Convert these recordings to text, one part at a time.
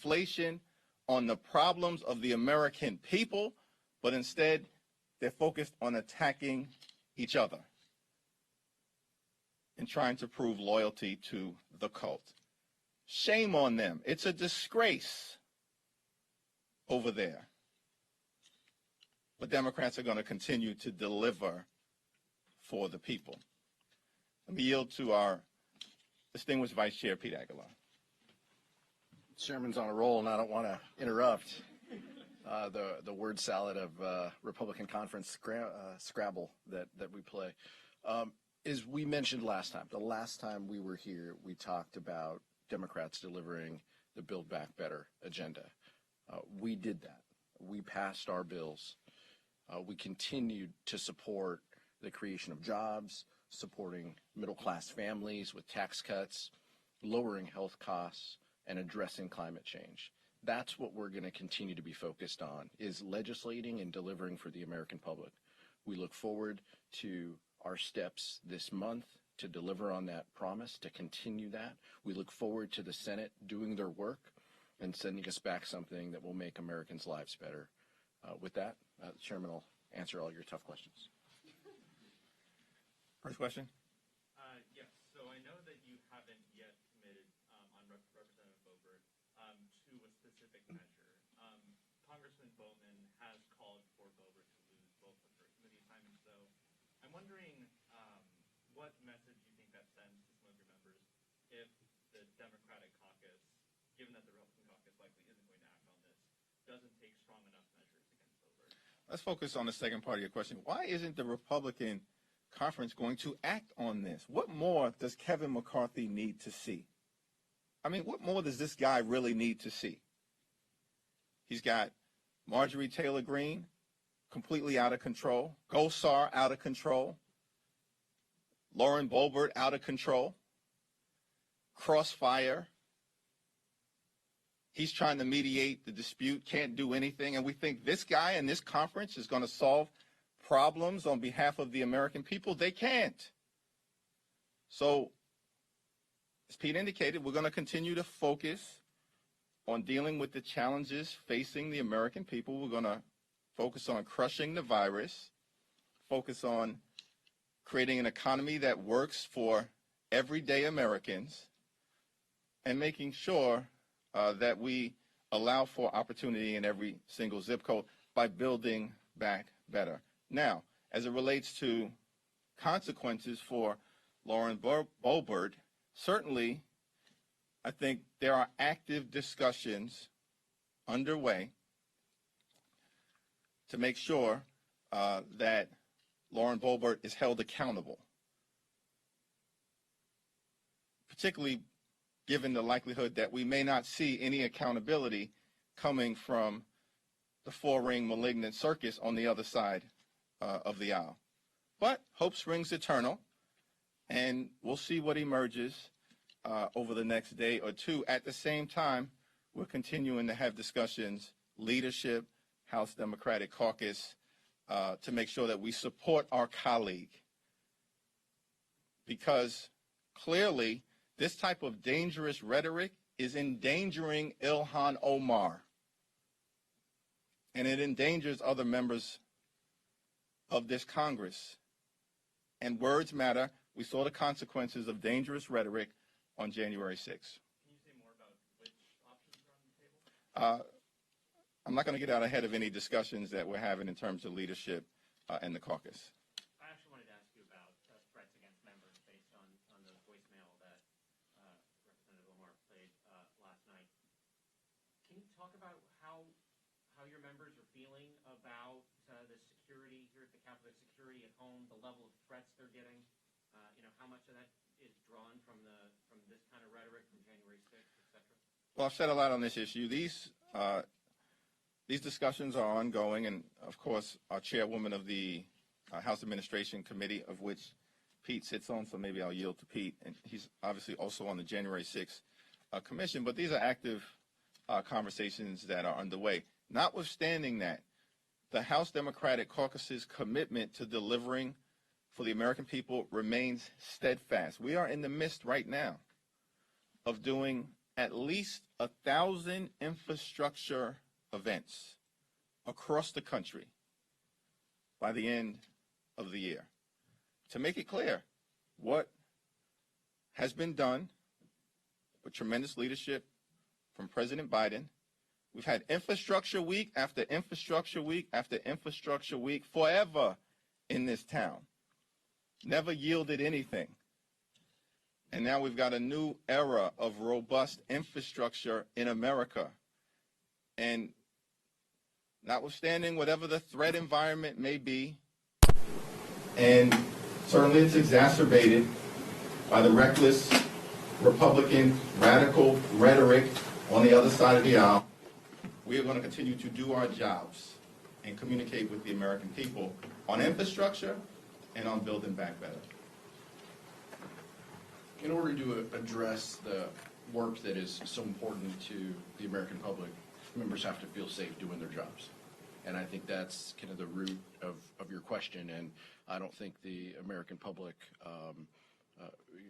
conflation on the problems of the American people, but instead they're focused on attacking each other and trying to prove loyalty to the cult. Shame on them. It's a disgrace over there. But Democrats are going to continue to deliver for the people. Let me yield to our distinguished Vice Chair, Pete Aguilar. Chairman's on a roll, and I don't want to interrupt the word salad of Republican conference Scrabble that we play. As we mentioned last time, the last time we were here, we talked about Democrats delivering the Build Back Better agenda. We did that. We passed our bills. We continued to support the creation of jobs, supporting middle-class families with tax cuts, lowering health costs, and addressing climate change. That's what we're going to continue to be focused on, is legislating and delivering for the American public. We look forward to our steps this month to deliver on that promise, to continue that. We look forward to the Senate doing their work and sending us back something that will make Americans' lives better. With that, the Chairman will answer all your tough questions. First question. Yes, so I know that you haven't yet committed on Representative Boebert to a specific measure. Congressman Bowman has called for Boebert to lose both of her committee assignments, though. I'm wondering what message you think that sends to some of your members if the Democratic caucus, given that the Republican caucus likely isn't going to act on this, doesn't take strong enough measures against Boebert. Let's focus on the second part of your question. Why isn't the Republican conference going to act on this? What more does Kevin McCarthy need to see? I mean, what more does this guy really need to see? He's got Marjorie Taylor Greene completely out of control, Gosar out of control, Lauren Boebert out of control, Crossfire. He's trying to mediate the dispute, can't do anything, and we think this guy in this conference is going to solve problems on behalf of the American people. They can't. So, as Pete indicated, we're going to continue to focus on dealing with the challenges facing the American people. We're going to focus on crushing the virus, focus on creating an economy that works for everyday Americans, and making sure that we allow for opportunity in every single zip code by building back better. Now, as it relates to consequences for Lauren Boebert, certainly I think there are active discussions underway to make sure that Lauren Boebert is held accountable, particularly given the likelihood that we may not see any accountability coming from the four-ring malignant circus on the other side of the aisle. But hope springs eternal, and we'll see what emerges over the next day or two. At the same time, we're continuing to have discussions, leadership, House Democratic Caucus, to make sure that we support our colleague. Because clearly, this type of dangerous rhetoric is endangering Ilhan Omar, and it endangers other members of this Congress. And words matter. We saw the consequences of dangerous rhetoric on January 6th. Can you say more about which options are on the table? I'm not going to get out ahead of any discussions that we're having in terms of leadership and the caucus. I actually wanted to ask you about threats against members based on the voicemail that Representative Omar played last night. Can you talk about how your members are feeling about the security here at the Capitol, the security at home, the level of threats they're getting? How much of that is drawn from this kind of rhetoric from January 6th, et cetera? Well, I've said a lot on this issue. These discussions are ongoing, and of course, our chairwoman of the House Administration Committee, of which Pete sits on, so maybe I'll yield to Pete, and he's obviously also on the January 6th commission, but these are active conversations that are underway. Notwithstanding that, the House Democratic Caucus's commitment to delivering for the American people remains steadfast. We are in the midst right now of doing at least 1,000 infrastructure events across the country by the end of the year. To make it clear, what has been done with tremendous leadership from President Biden. We've had infrastructure week after infrastructure week after infrastructure week forever in this town. Never yielded anything. And now we've got a new era of robust infrastructure in America. And notwithstanding whatever the threat environment may be, and certainly it's exacerbated by the reckless Republican radical rhetoric on the other side of the aisle, we are going to continue to do our jobs and communicate with the American people on infrastructure and on building back better. In order to address the work that is so important to the American public, members have to feel safe doing their jobs. And I think that's kind of the root of your question. And I don't think the American public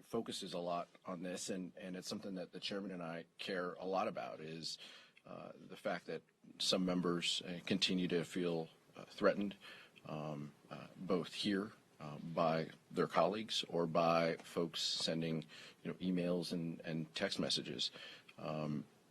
focuses a lot on this. And it's something that the chairman and I care a lot about, is the fact that some members continue to feel threatened, both here by their colleagues or by folks sending, emails and text messages.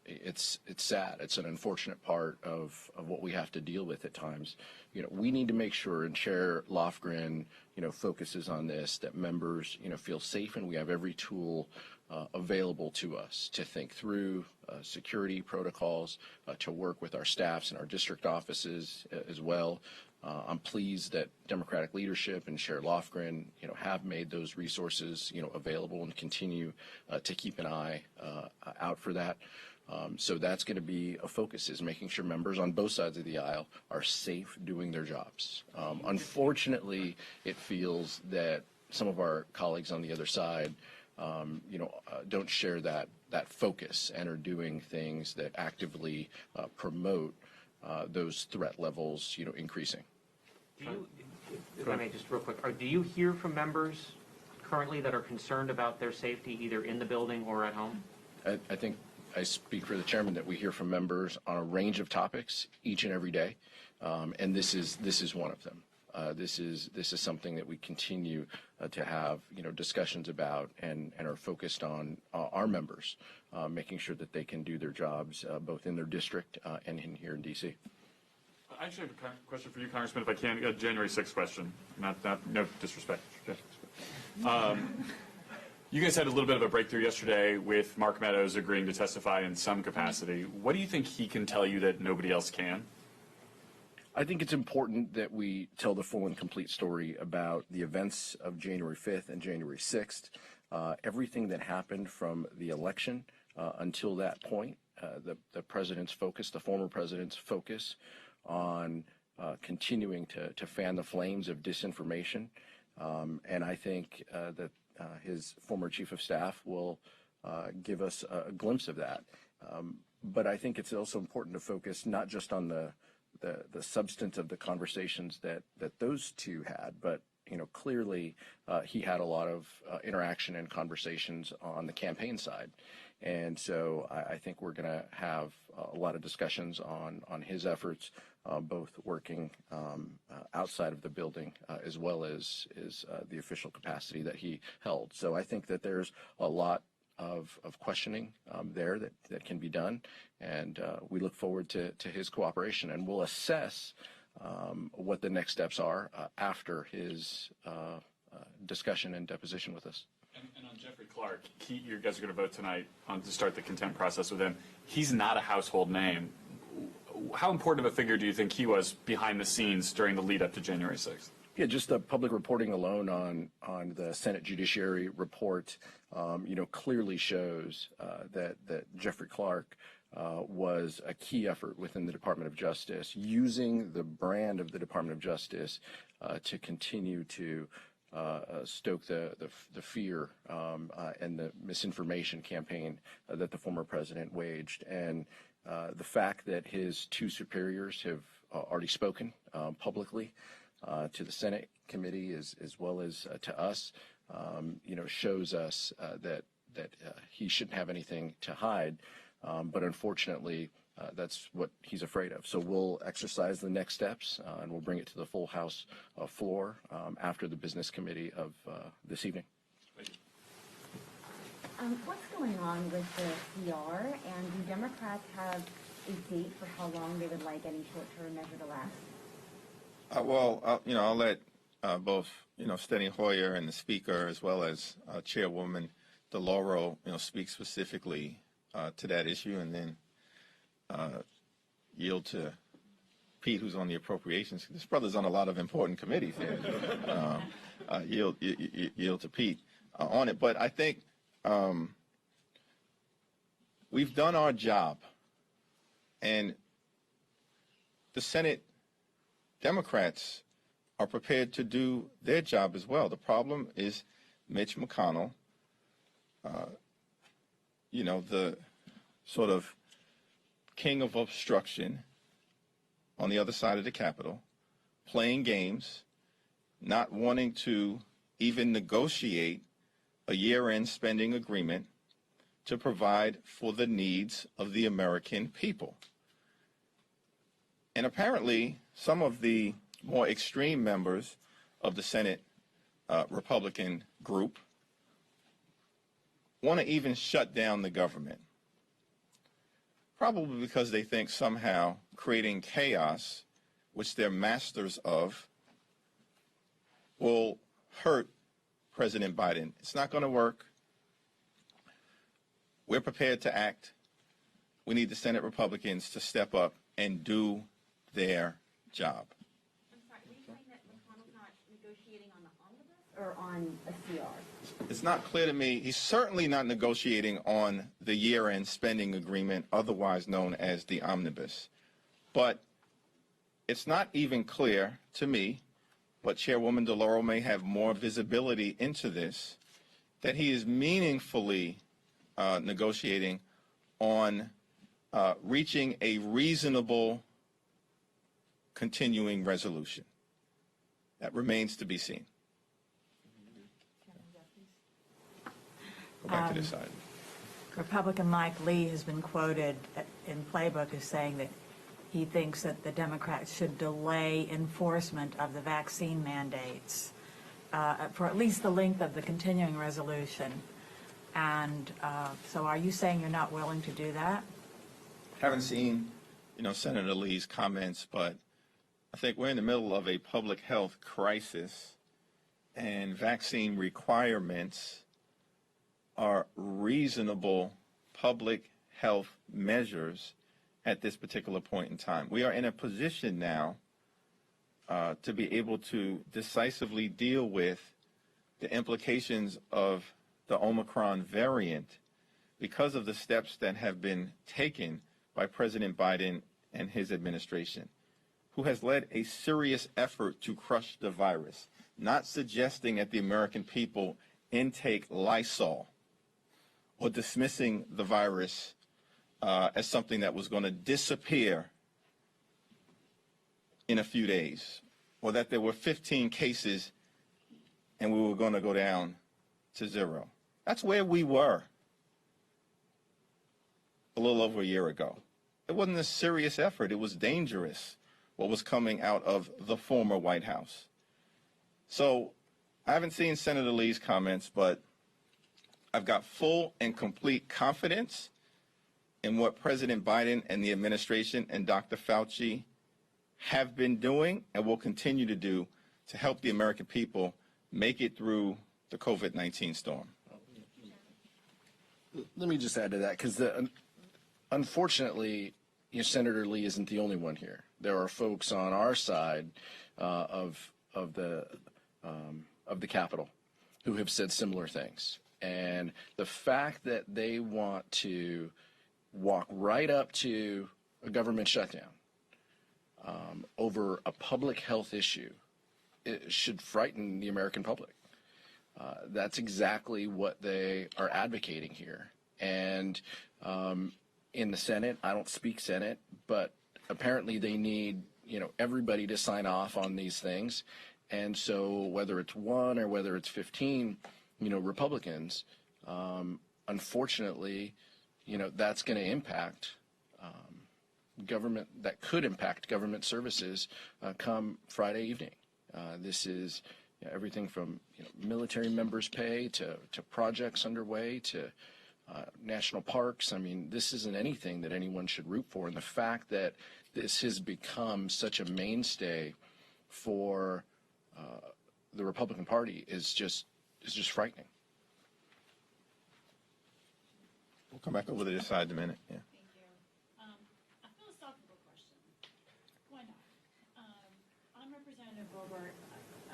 It's sad. It's an unfortunate part of what we have to deal with at times. We need to make sure, and Chair Lofgren, focuses on this, that members, feel safe, and we have every tool available to us to think through security protocols, to work with our staffs and our district offices as well. I'm pleased that Democratic leadership and Chair Lofgren, have made those resources, available, and continue to keep an eye out for that. So that's going to be a focus, is making sure members on both sides of the aisle are safe doing their jobs. Unfortunately, it feels that some of our colleagues on the other side, don't share that focus and are doing things that actively promote those threat levels, increasing. Do you, if I may, just real quick, do you hear from members currently that are concerned about their safety, either in the building or at home? I think I speak for the chairman that we hear from members on a range of topics each and every day, and this is one of them. This is something that we continue to have discussions about, and are focused on our members, making sure that they can do their jobs both in their district and here in D.C. I actually have a question for you, Congressman, if I can. A January 6th question, no disrespect. You guys had a little bit of a breakthrough yesterday with Mark Meadows agreeing to testify in some capacity. What do you think he can tell you that nobody else can? I think it's important that we tell the full and complete story about the events of January 5th and January 6th, everything that happened from the election until that point, the president's focus, the former president's focus on continuing to fan the flames of disinformation. And I think that his former chief of staff will give us a glimpse of that. But I think it's also important to focus not just on the substance of the conversations that those two had, but clearly he had a lot of interaction and conversations on the campaign side. And so I think we're going to have a lot of discussions on his efforts, both working outside of the building as well as the official capacity that he held. So I think that there's a lot of questioning there that can be done, and we look forward to his cooperation, and we'll assess what the next steps are after his discussion and deposition with us. And on Jeffrey Clark, you guys are going to vote tonight to start the contempt process with him. He's not a household name. How important of a figure do you think he was behind the scenes during the lead up to January 6th? Yeah, just the public reporting alone on the Senate Judiciary report, clearly shows that Jeffrey Clark was a key effort within the Department of Justice, using the brand of the Department of Justice to continue to stoke the fear and the misinformation campaign that the former president waged. And the fact that his two superiors have already spoken publicly to the Senate committee as well as to us, shows us that he shouldn't have anything to hide. But unfortunately, that's what he's afraid of. So we'll exercise the next steps, and we'll bring it to the full House floor after the Business Committee of this evening. What's going on with the CR, and do Democrats have a date for how long they would like any short-term measure to last? I'll let both, Steny Hoyer and the Speaker, as well as Chairwoman DeLauro, speak specifically to that issue, and then yield to Pete, who's on the appropriations. This brother's on a lot of important committees here. Yield to Pete on it. But I think we've done our job, and the Senate Democrats are prepared to do their job as well. The problem is Mitch McConnell, the sort of king of obstruction on the other side of the Capitol, playing games, not wanting to even negotiate a year-end spending agreement to provide for the needs of the American people. And apparently, some of the more extreme members of the Senate Republican group want to even shut down the government, probably because they think somehow creating chaos, which they're masters of, will hurt President Biden. It's not going to work. We're prepared to act. We need the Senate Republicans to step up and do their job. I'm sorry, were you saying that McConnell's not negotiating on the omnibus or on a CR? It's not clear to me. He's certainly not negotiating on the year-end spending agreement, otherwise known as the omnibus. But it's not even clear to me, but Chairwoman DeLauro may have more visibility into this, that he is meaningfully negotiating on reaching a reasonable continuing resolution. That remains to be seen. Go back to this side. Republican Mike Lee has been quoted in Playbook as saying that he thinks that the Democrats should delay enforcement of the vaccine mandates for at least the length of the continuing resolution. And so are you saying you're not willing to do that? Haven't seen, Senator Lee's comments, but I think we're in the middle of a public health crisis, and vaccine requirements are reasonable public health measures at this particular point in time. We are in a position now to be able to decisively deal with the implications of the Omicron variant because of the steps that have been taken by President Biden and his administration, who has led a serious effort to crush the virus, not suggesting that the American people intake Lysol or dismissing the virus as something that was going to disappear in a few days, or that there were 15 cases and we were going to go down to 0. That's where we were a little over a year ago. It wasn't a serious effort. It was dangerous what was coming out of the former White House. So I haven't seen Senator Lee's comments, but I've got full and complete confidence in what President Biden and the administration and Dr. Fauci have been doing and will continue to do to help the American people make it through the COVID-19 storm. Let me just add to that, because unfortunately, Senator Lee isn't the only one here. There are folks on our side of the Capitol who have said similar things. And the fact that they want to walk right up to a government shutdown over a public health issue, it should frighten the American public. That's exactly what they are advocating here. And in the Senate, I don't speak Senate, but apparently they need, everybody to sign off on these things. And so whether it's 1 or whether it's 15, Republicans, unfortunately, that's going to impact government, that could impact government services come Friday evening. This is everything from military members' pay to projects underway to national parks. I mean, this isn't anything that anyone should root for. And the fact that this has become such a mainstay for the Republican Party is just frightening. We'll come back over to this side in a minute. Yeah. Thank you. A philosophical question. Why not? I'm Representative Bobart.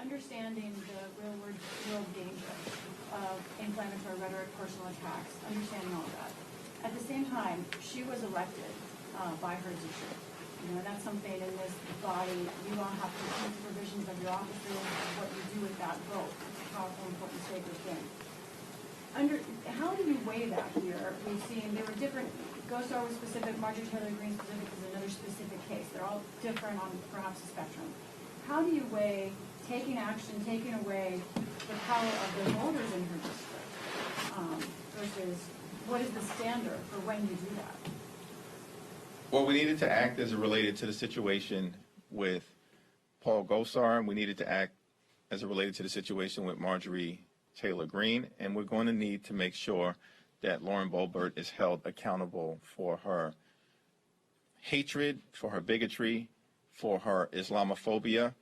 Understanding the real danger of inflammatory rhetoric, personal attacks, understanding all of that. At the same time, she was elected by her district. That's something in this body, you all have to keep the provisions of your offices, what you do with that vote. It's a powerful, important, sacred thing. How do you weigh that here? We've seen there were different, Gosar was specific, Marjorie Taylor Greene specific is another specific case. They're all different on perhaps a spectrum. How do you weigh taking action, taking away the power of the voters in her district versus what is the standard for when you do that? Well, we needed to act as it related to the situation with Paul Gosar, and we needed to act as it related to the situation with Marjorie Taylor Greene, and we're going to need to make sure that Lauren Boebert is held accountable for her hatred, for her bigotry, for her Islamophobia,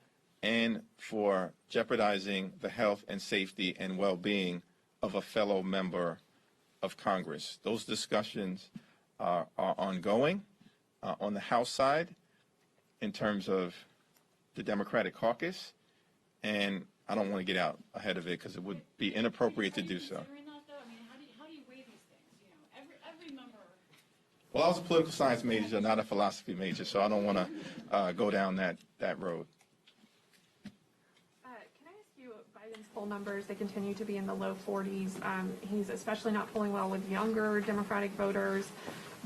and for jeopardizing the health and safety and well-being of a fellow member of Congress. Those discussions are ongoing on the House side in terms of the Democratic Caucus, and I don't want to get out ahead of it because it would be inappropriate to do so. That, though? I mean, how do you weigh these things? Every member. Well, I was a political science major, not a philosophy major, so I don't want to go down that road. Can I ask you, Biden's poll numbers, they continue to be in the low 40s. He's especially not polling well with younger Democratic voters.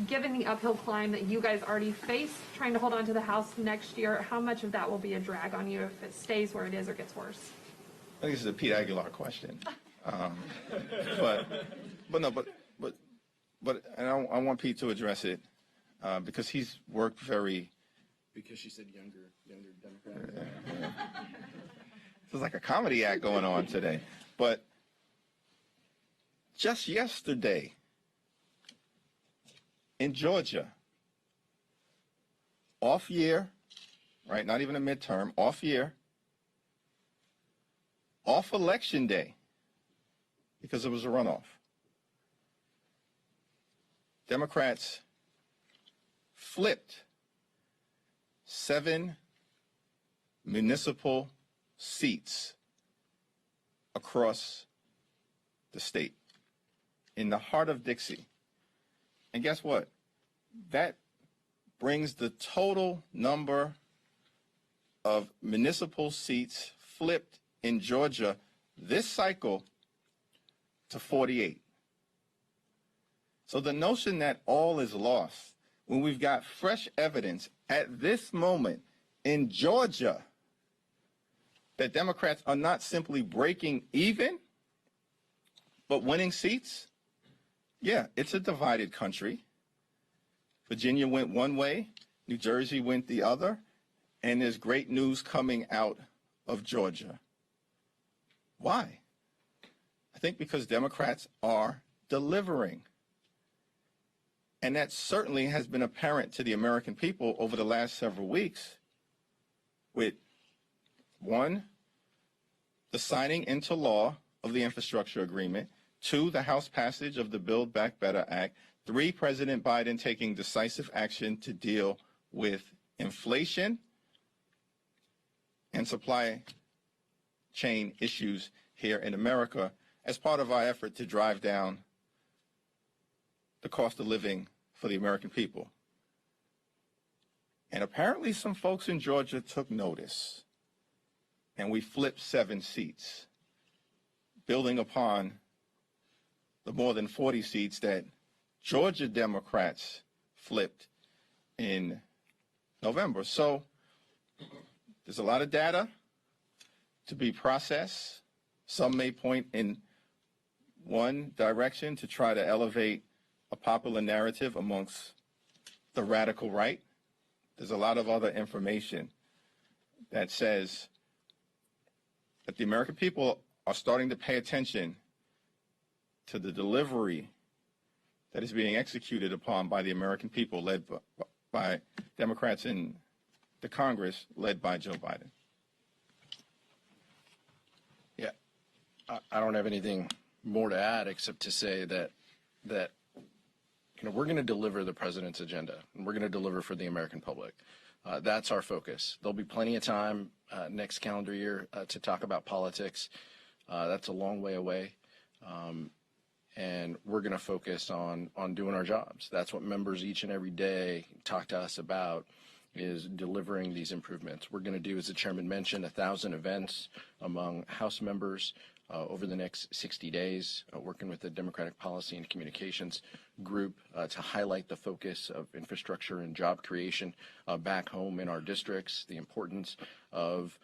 Given the uphill climb that you guys already face trying to hold on to the House next year, how much of that will be a drag on you if it stays where it is or gets worse? I think this is a Pete Aguilar question. But I want Pete to address it because he's worked very. Because she said younger Democrat. There's like a comedy act going on today. But just yesterday in Georgia, off year, right? Not even a midterm, off year, off election day, because it was a runoff. Democrats flipped 7 municipal seats across the state in the heart of Dixie. And guess what? That brings the total number of municipal seats flipped in Georgia this cycle to 48. So the notion that all is lost when we've got fresh evidence at this moment in Georgia that Democrats are not simply breaking even, but winning seats, yeah, it's a divided country. Virginia went one way, New Jersey went the other, and there's great news coming out of Georgia. Why? I think because Democrats are delivering. And that certainly has been apparent to the American people over the last several weeks with, one, the signing into law of the infrastructure agreement, 2, the House passage of the Build Back Better Act, 3, President Biden taking decisive action to deal with inflation and supply chain issues here in America as part of our effort to drive down the cost of living for the American people. And apparently some folks in Georgia took notice, and we flipped 7 seats, building upon the more than 40 seats that Georgia Democrats flipped in November. So there's a lot of data to be processed. Some may point in one direction to try to elevate a popular narrative amongst the radical right. There's a lot of other information that says that the American people are starting to pay attention to the delivery that is being executed upon by the American people, led by Democrats in the Congress, led by Joe Biden. Yeah, I don't have anything more to add except to say that we're going to deliver the president's agenda, and we're going to deliver for the American public. That's our focus. There'll be plenty of time next calendar year to talk about politics. That's a long way away. And we're going to focus on doing our jobs. That's what members each and every day talk to us about, is delivering these improvements. We're going to do, as the chairman mentioned, 1,000 events among House members over the next 60 days, working with the Democratic Policy and Communications Group to highlight the focus of infrastructure and job creation back home in our districts, the importance of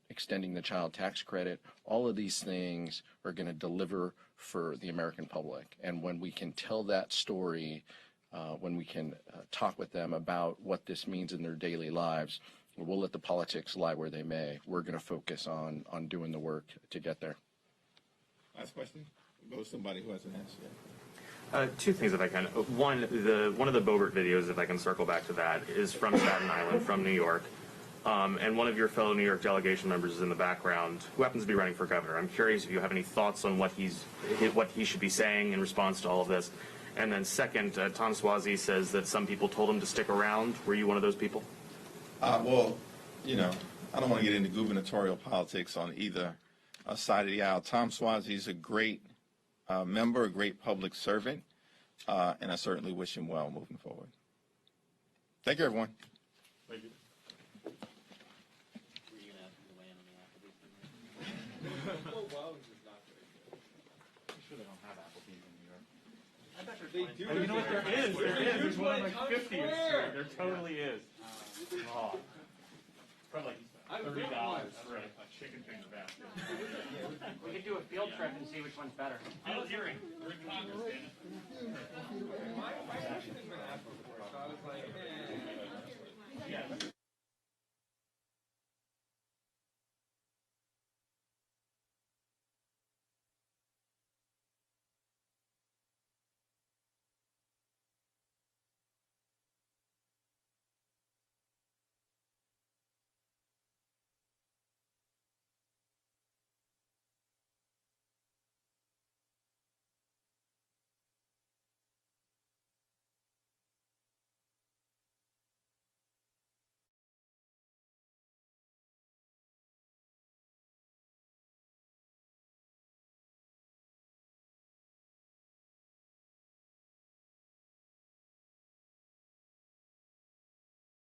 extending the child tax credit. All of these things are going to deliver for the American public. And when we can tell that story, when we can talk with them about what this means in their daily lives, we'll let the politics lie where they may. We're going to focus on doing the work to get there. Last question. Go to somebody who hasn't asked yet. Two things, if I can. One of the Boebert videos, if I can circle back to that, is from Staten Island, from New York. And one of your fellow New York delegation members is in the background, who happens to be running for governor. I'm curious if you have any thoughts on what he should be saying in response to all of this. And then second, Tom Suozzi says that some people told him to stick around. Were you one of those people? Well, I don't want to get into gubernatorial politics on either side of the aisle. Tom Suozzi is a great member, a great public servant, and I certainly wish him well moving forward. Thank you, everyone. Thank you. You know what, there is. There's one in like 50. There totally is. Oh. Probably like $30 for a chicken finger basket. We could do a field trip and see which one's better. Field hearing. We're in Congress, Dan. My question has been asked before, so I was like,